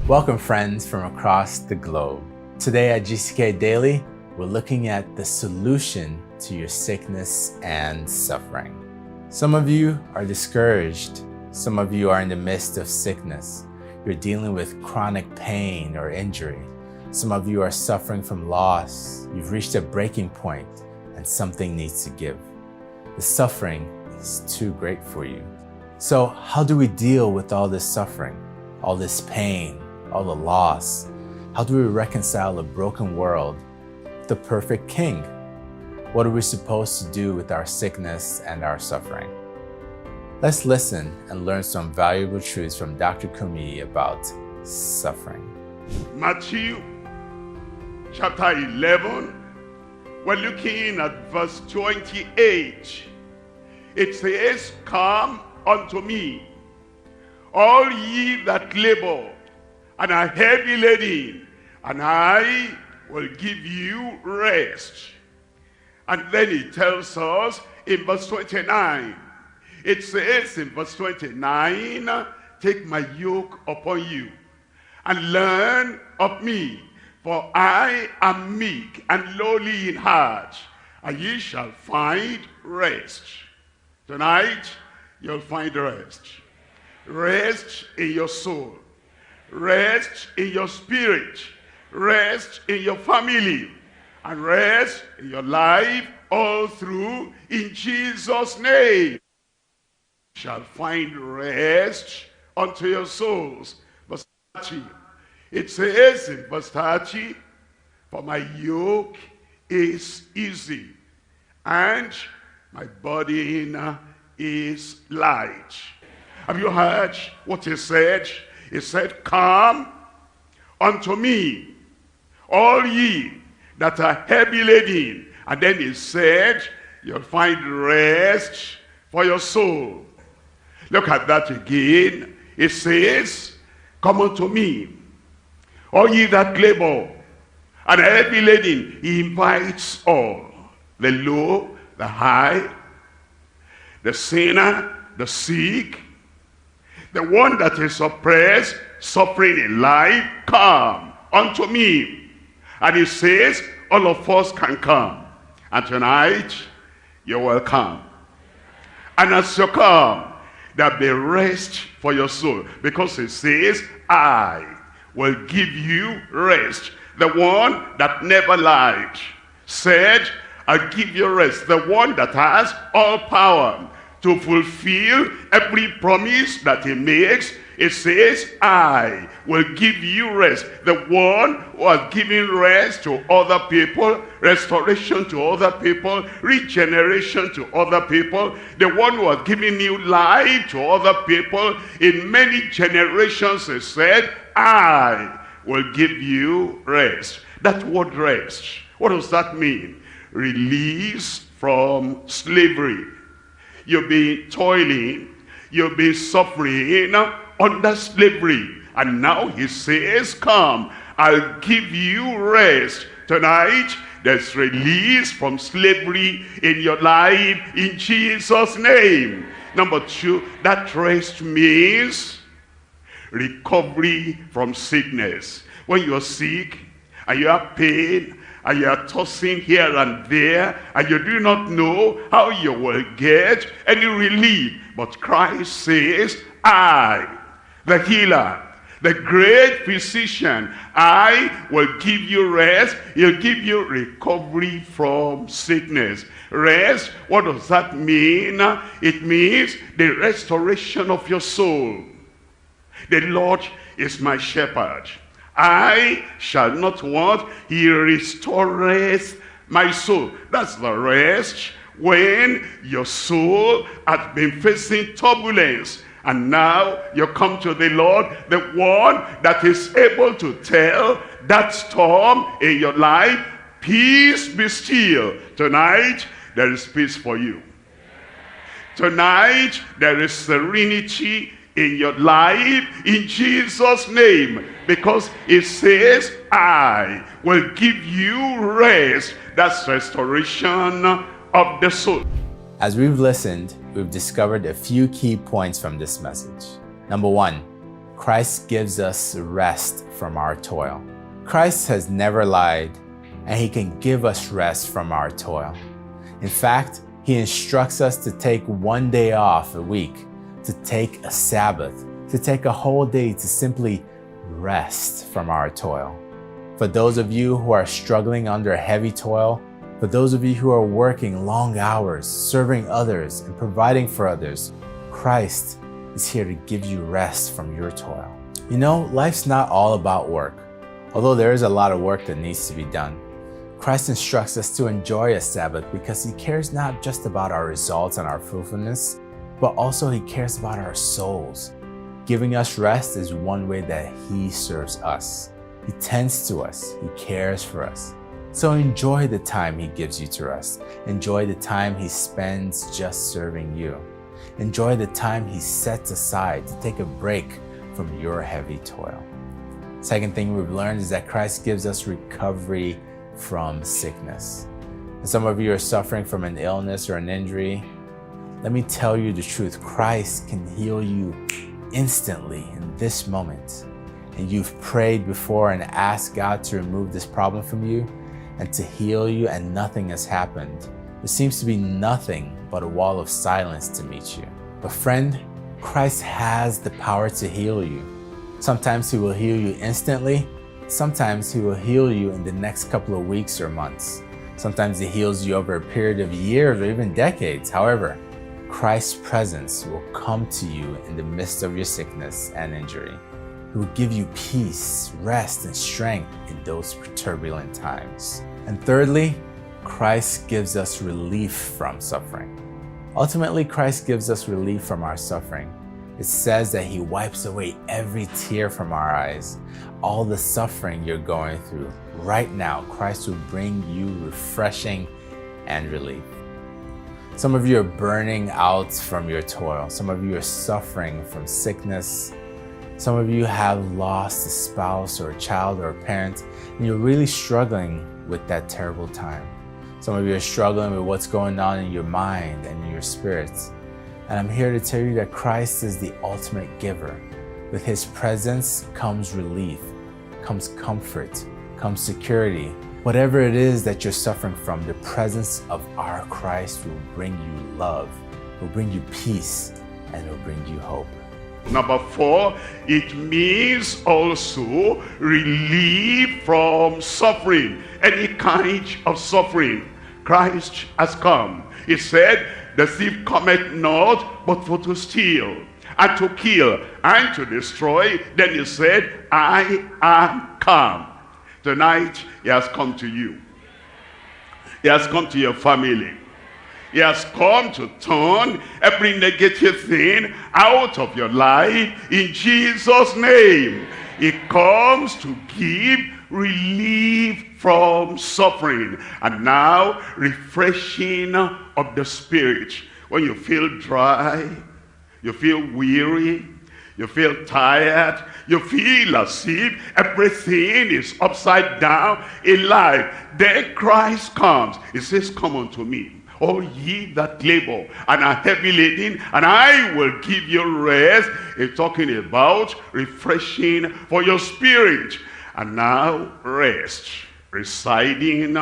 Welcome friends from across the globe. Today at GCK Daily, we're looking at the solution to your sickness and suffering. Some of you are discouraged. Some of you are in the midst of sickness. You're dealing with chronic pain or injury. Some of you are suffering from loss. You've reached a breaking point and something needs to give. The suffering is too great for you. So how do we deal with all this suffering, all this pain, all the loss? How do we reconcile a broken world with the perfect King? What are we supposed to do with our sickness and our suffering? Let's listen and learn some valuable truths from Dr. Kumuyi about suffering. Matthew chapter 11, we're looking at verse 28. It says, "Come unto me, all ye that labor and are heavy laden, and I will give you rest." And then he tells us in verse 29, it says in verse 29, "Take my yoke upon you, and learn of me, for I am meek and lowly in heart, and ye shall find rest." Tonight, you'll find rest. Rest in your soul. Rest in your spirit. Rest in your family. And rest in your life all through in Jesus' name. You shall find rest unto your souls. Verse 30. It says in verse 30, "For my yoke is easy, and my burden is light." Have you heard what he said? He said, "Come unto me, all ye that are heavy laden." And then he said, you'll find rest for your soul. Look at that again. It says, "Come unto me, all ye that labor and are heavy laden." He invites all, the low, the high, the sinner, the sick, the one that is oppressed, suffering in life. Come unto me. And he says, all of us can come. And tonight, you're welcome. And as you come, there'll be rest for your soul. Because it says, "I will give you rest." The one that never lied said, "I'll give you rest." The one that has all power to fulfill every promise that he makes. It says, "I will give you rest." The one who has given rest to other people, restoration to other people, regeneration to other people, the one who has given new life to other people in many generations, he said, "I will give you rest." That word rest, what does that mean? Release from slavery. You've been toiling, you've been suffering under slavery. And now he says, "Come, I'll give you rest." Tonight, there's release from slavery in your life in Jesus' name. Number two, that rest means recovery from sickness. When you're sick and you have pain, and you are tossing here and there, and you do not know how you will get any relief. But Christ says, "I, the healer, the great physician, I will give you rest." He'll give you recovery from sickness. Rest, what does that mean? It means the restoration of your soul. The Lord is my shepherd, I shall not want. He restoreth my soul. That's the rest when your soul has been facing turbulence. And now you come to the Lord, the one that is able to tell that storm in your life, "Peace, be still." Tonight, there is peace for you. Tonight, there is serenity in your life in Jesus' name, because it says, "I will give you rest." That's restoration of the soul. As we've listened, we've discovered a few key points from this message. Number one, Christ gives us rest from our toil. Christ has never lied, and he can give us rest from our toil. In fact, he instructs us to take one day off a week, to take a Sabbath, to take a whole day to simply rest from our toil. For those of you who are struggling under heavy toil, for those of you who are working long hours, serving others and providing for others, Christ is here to give you rest from your toil. You know, life's not all about work. Although there is a lot of work that needs to be done, Christ instructs us to enjoy a Sabbath because he cares not just about our results and our fruitfulness, but also he cares about our souls. Giving us rest is one way that he serves us. He tends to us. He cares for us. So enjoy the time he gives you to rest. Enjoy the time he spends just serving you. Enjoy the time he sets aside to take a break from your heavy toil. Second thing we've learned is that Christ gives us recovery from sickness. And some of you are suffering from an illness or an injury. Let me tell you the truth. Christ can heal you instantly in this moment. And you've prayed before and asked God to remove this problem from you and to heal you, and nothing has happened. There seems to be nothing but a wall of silence to meet you. But friend, Christ has the power to heal you. Sometimes he will heal you instantly. Sometimes he will heal you in the next couple of weeks or months. Sometimes he heals you over a period of years or even decades. However, Christ's presence will come to you in the midst of your sickness and injury. He will give you peace, rest, and strength in those turbulent times. And thirdly, Christ gives us relief from suffering. Ultimately, Christ gives us relief from our suffering. It says that he wipes away every tear from our eyes. All the suffering you're going through right now, Christ will bring you refreshing and relief. Some of you are burning out from your toil. Some of you are suffering from sickness. Some of you have lost a spouse or a child or a parent, and you're really struggling with that terrible time. Some of you are struggling with what's going on in your mind and in your spirits. And I'm here to tell you that Christ is the ultimate giver. With his presence comes relief, comes comfort, comes security. Whatever it is that you're suffering from, the presence of our Christ will bring you love, will bring you peace, and will bring you hope. Number 4, it means also relief from suffering, any kind of suffering. Christ has come. He said, the thief cometh not but for to steal and to kill and to destroy. Then he said, I am come. Tonight, he has come to you. He has come to your family. He has come to turn every negative thing out of your life in Jesus' name. He comes to give relief from suffering, and now refreshing of the spirit. When you feel dry, you feel weary, you feel tired, you feel as if everything is upside down in life, then Christ comes. He says, come unto me, all ye that labor and are heavy laden, and I will give you rest. He's talking about refreshing for your spirit. And now rest, residing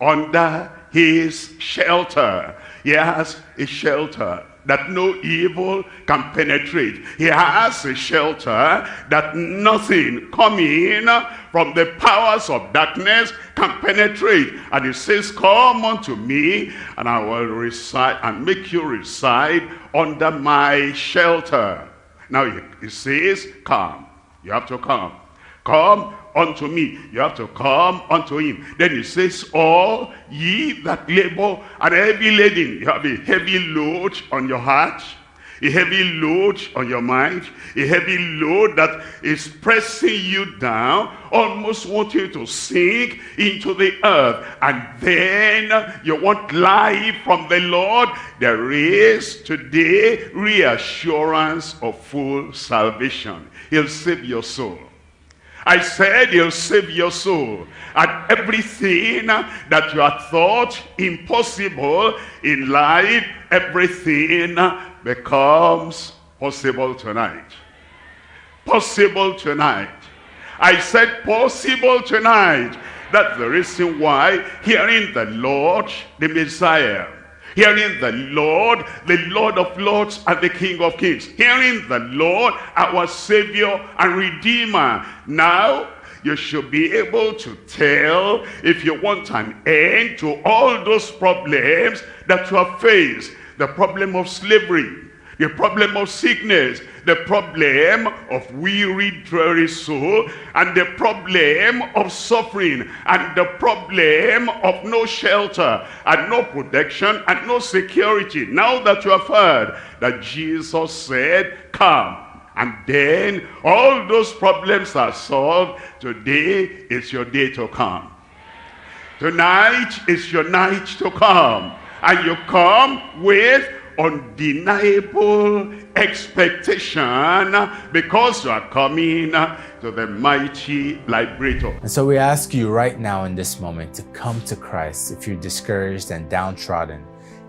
under his shelter. He has a shelter that no evil can penetrate. He has a shelter that nothing coming from the powers of darkness can penetrate. And he says, come unto me, and I will reside and make you reside under my shelter. Now he says, come. You have to come. Come unto me. You have to come unto him. Then he says, all ye that labor and are heavy laden. You have a heavy load on your heart, a heavy load on your mind, a heavy load that is pressing you down, almost wanting to sink into the earth. And then you want life from the Lord. There is today reassurance of full salvation. He'll save your soul. I said he'll save your soul. And everything that you had thought impossible in life, everything becomes possible tonight. Possible tonight. I said possible tonight. That's the reason why hearing the Lord, the Messiah, hearing the Lord of Lords and the King of Kings, hearing the Lord, our Savior and Redeemer. Now, you should be able to tell if you want an end to all those problems that you have faced. The problem of slavery, the problem of sickness, the problem of weary soul, and the problem of suffering, and the problem of no shelter, and no protection, and no security. Now that you have heard that Jesus said, come, and then all those problems are solved, today is your day to come. Tonight is your night to come. And you come with undeniable expectation because you are coming to the mighty liberator. And so we ask you right now in this moment to come to Christ. If you're discouraged and downtrodden,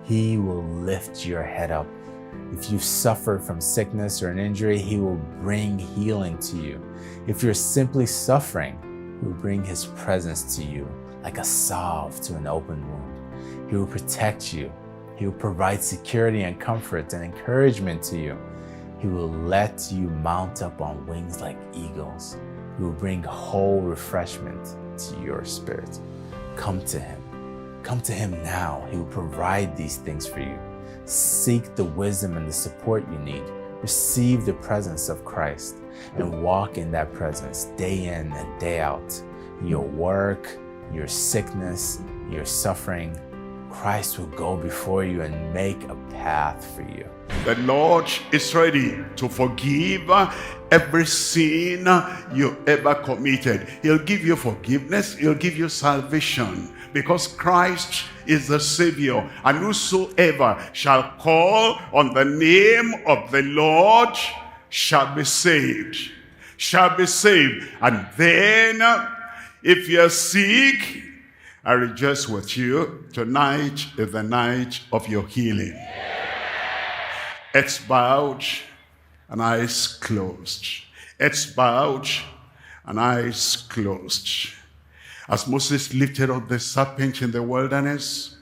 he will lift your head up. If you've suffered from sickness or an injury, he will bring healing to you. If you're simply suffering, he will bring his presence to you like a salve to an open wound. He will protect you. He will provide security and comfort and encouragement to you. He will let you mount up on wings like eagles. He will bring whole refreshment to your spirit. Come to him. Come to him now. He will provide these things for you. Seek the wisdom and the support you need. Receive the presence of Christ and walk in that presence day in and day out. Your work, your sickness, your suffering, Christ will go before you and make a path for you. The Lord is ready to forgive every sin you ever committed. He'll give you forgiveness. He'll give you salvation. Because Christ is the Savior. And whosoever shall call on the name of the Lord shall be saved. Shall be saved. And then, if you're sick, I rejoice with you. Tonight is the night of your healing. Heads bowed and eyes closed. Heads bowed and eyes closed. As Moses lifted up the serpent in the wilderness,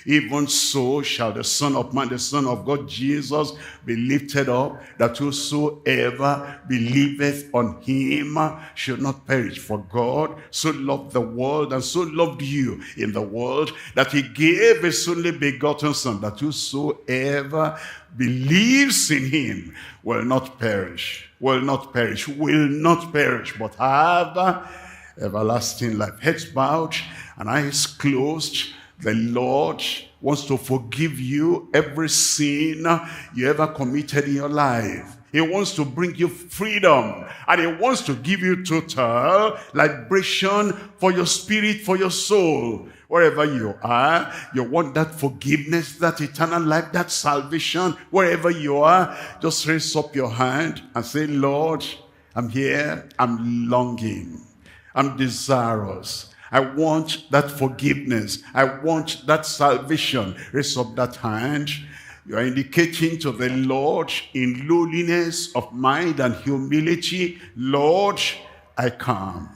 even so shall the Son of Man, the Son of God, Jesus, be lifted up, that whosoever believeth on him should not perish. For God so loved the world and so loved you in the world that he gave his only begotten Son, that whosoever believes in him will not perish, will not perish, but have everlasting life. Heads bowed and eyes closed. The Lord wants to forgive you every sin you ever committed in your life. He wants to bring you freedom, and he wants to give you total liberation for your spirit, for your soul. Wherever you are, you want that forgiveness, that eternal life, that salvation. Wherever you are, just raise up your hand and say, Lord, I'm here, I'm longing, I'm desirous. I want that forgiveness. I want that salvation. Raise up that hand. You are indicating to the Lord in lowliness of mind and humility, Lord, I come.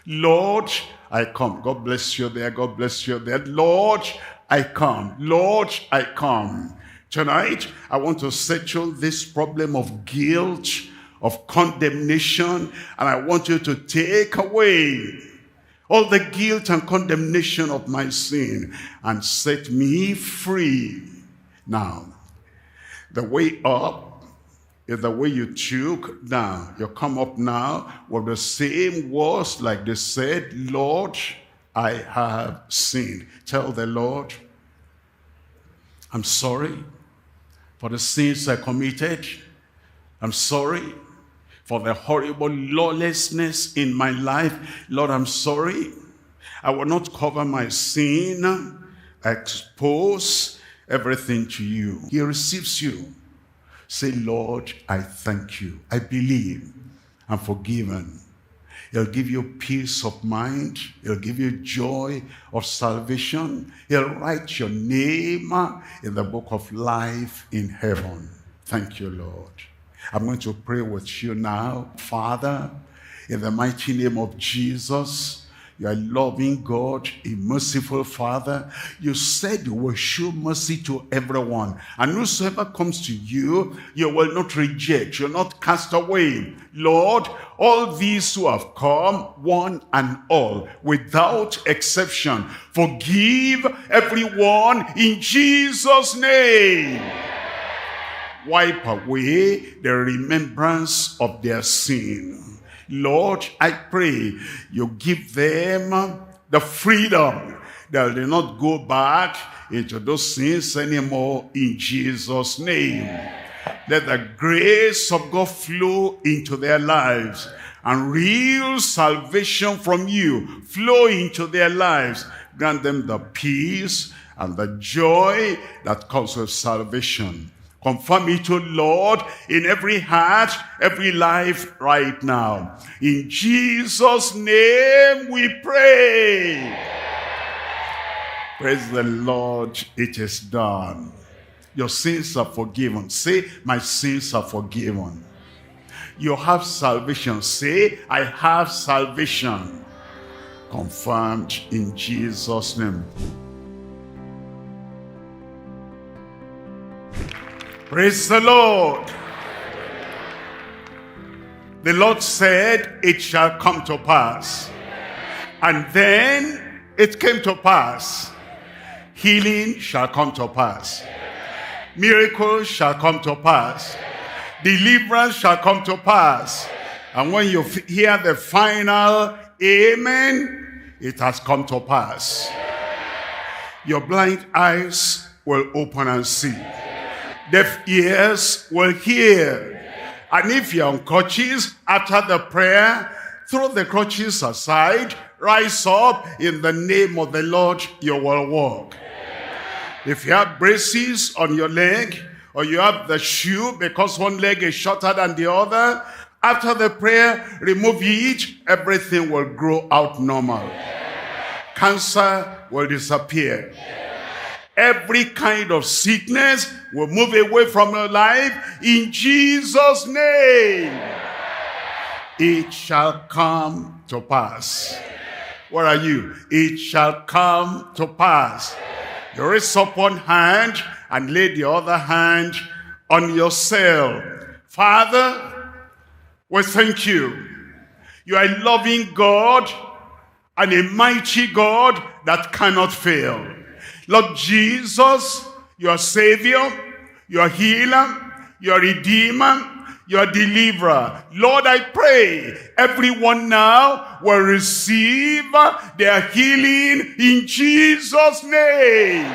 Lord, I come. God bless you there. God bless you there. Lord, I come. Lord, I come. Tonight, I want to settle this problem of guilt, of condemnation, and I want you to take away all the guilt and condemnation of my sin and set me free. Now, the way up is the way you took down. You come up now with the same words like they said, Lord, I have sinned. Tell the Lord, I'm sorry for the sins I committed. I'm sorry for the horrible lawlessness in my life. Lord, I'm sorry. I will not cover my sin. I expose everything to you. He receives you. Say, Lord, I thank you. I believe I'm forgiven. He'll give you peace of mind. He'll give you joy of salvation. He'll write your name in the book of life in heaven. Thank you, Lord. I'm going to pray with you now. Father, in the mighty name of Jesus, you are a loving God, a merciful Father. You said you will show mercy to everyone. And whosoever comes to you, you will not reject, you'll not cast away. Lord, all these who have come, one and all, without exception, forgive everyone in Jesus' name. Wipe away the remembrance of their sin. Lord, I pray you give them the freedom that they not go back into those sins anymore in Jesus' name. Let the grace of God flow into their lives and real salvation from you flow into their lives. Grant them the peace and the joy that comes with salvation. Confirm it, O Lord, in every heart, every life right now. In Jesus' name we pray. Praise the Lord, it is done. Your sins are forgiven. Say, my sins are forgiven. You have salvation. Say, I have salvation. Confirmed in Jesus' name. Praise the Lord. The Lord said, it shall come to pass. And then it came to pass. Healing shall come to pass. Miracles shall come to pass. Deliverance shall come to pass. And when you hear the final amen, it has come to pass. Your blind eyes will open and see. Deaf ears will hear. And if you're on crutches, after the prayer, throw the crutches aside, rise up, in the name of the Lord, you will walk. If you have braces on your leg, or you have the shoe because one leg is shorter than the other, after the prayer, remove it, everything will grow out normal. Cancer will disappear. Every kind of sickness will move away from your life in Jesus' name. It shall come to pass. Where are you? It shall come to pass. You raise up one hand and lay the other hand on yourself. Father, we thank you. You are a loving God and a mighty God that cannot fail. Lord Jesus, your Savior, your healer, your Redeemer, your deliverer. Lord, I pray everyone now will receive their healing in Jesus' name.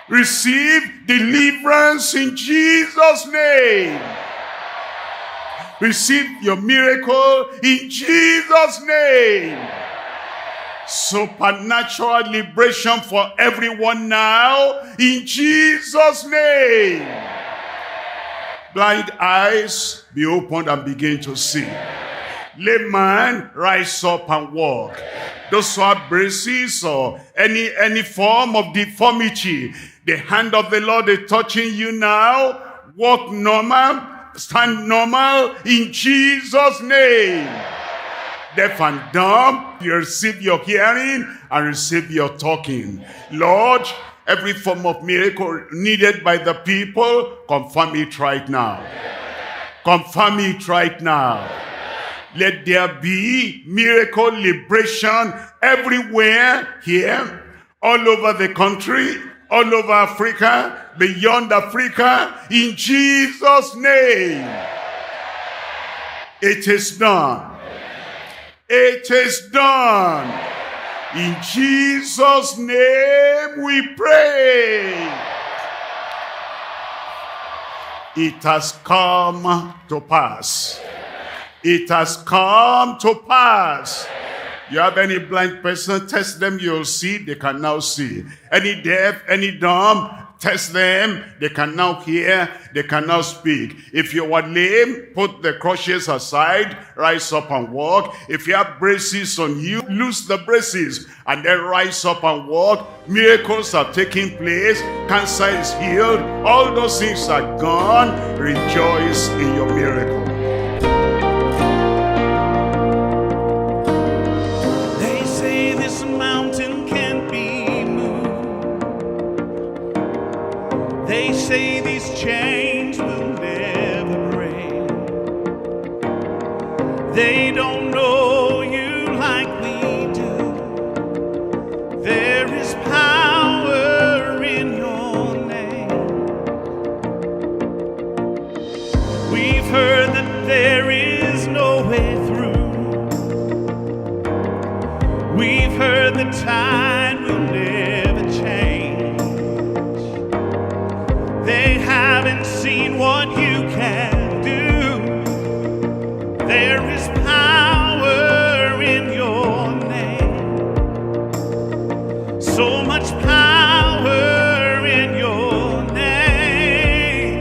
Receive deliverance in Jesus' name. Receive your miracle in Jesus' name. Supernatural liberation for everyone now in Jesus' name. Blind eyes be opened and begin to see. Layman, rise up and walk. Those who have braces or any form of deformity, the hand of the Lord is touching you now. Walk normal, stand normal in Jesus' name. Deaf and dumb, you receive your hearing and receive your talking. Lord, every form of miracle needed by the people, confirm it right now. Confirm it right now. Let there be miracle liberation everywhere here, all over the country, all over Africa, beyond Africa, in Jesus' name. It is done. It is done. In Jesus' name we pray. It has come to pass. It has come to pass. You have any blind person, test them, you'll see, they can now see. Any deaf, any dumb, Test them, they can now hear, they can now speak. If you were lame, put the crutches aside, rise up and walk. If you have braces on you, lose the braces and then rise up and walk. Miracles are taking place, cancer is healed, all those things are gone. Rejoice in your miracle. They say this mountain can't be moved. They say these chains will never break. They don't know you like we do. There is power in your name. We've heard that there is no way through. We've heard the tide will never change. They haven't seen what you can do. There is power in your name. So much power in your name.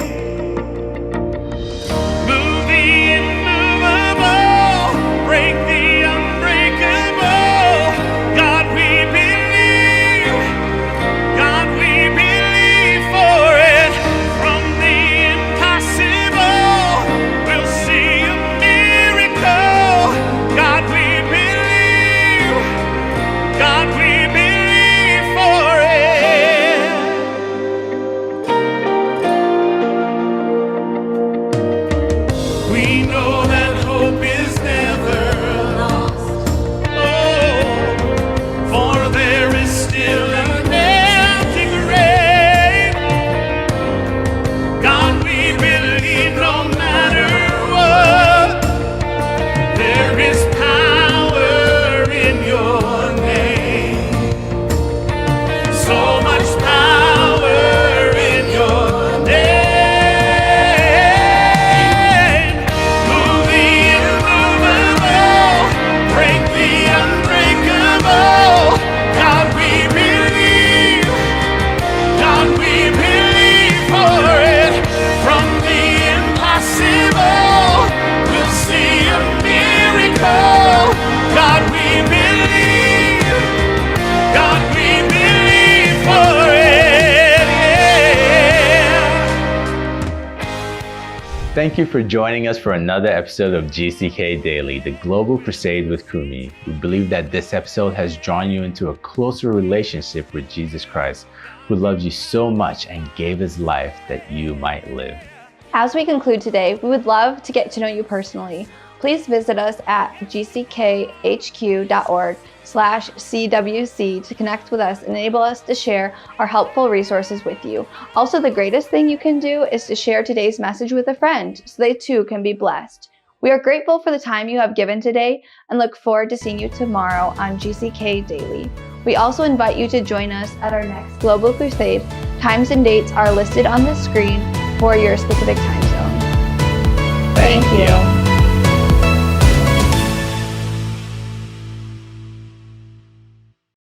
Move the immovable, break the unbreakable. God, we believe. God, we believe for it. From the impossible, we'll see a miracle. God, we believe. God, we believe for it. We know that hope is never lost. Oh, for there is still an empty grave. God, we believe no matter what. There is power in your name. So much power in your name. Move the immovable, break the unbreakable. God, we believe. God, we believe for it. From the impossible, we'll see a miracle. God, we believe. God, we believe for it. Yeah. Thank you for joining us for another episode of GCK Daily, the Global Crusade with Kumuyi. We believe that this episode has drawn you into a closer relationship with Jesus Christ, who loves you so much and gave his life that you might live. As we conclude today, we would love to get to know you personally. Please visit us at gckhq.org/CWC to connect with us and enable us to share our helpful resources with you. Also, the greatest thing you can do is to share today's message with a friend so they too can be blessed. We are grateful for the time you have given today and look forward to seeing you tomorrow on GCK Daily. We also invite you to join us at our next Global Crusade. Times and dates are listed on the screen for your specific time zone. Thank you.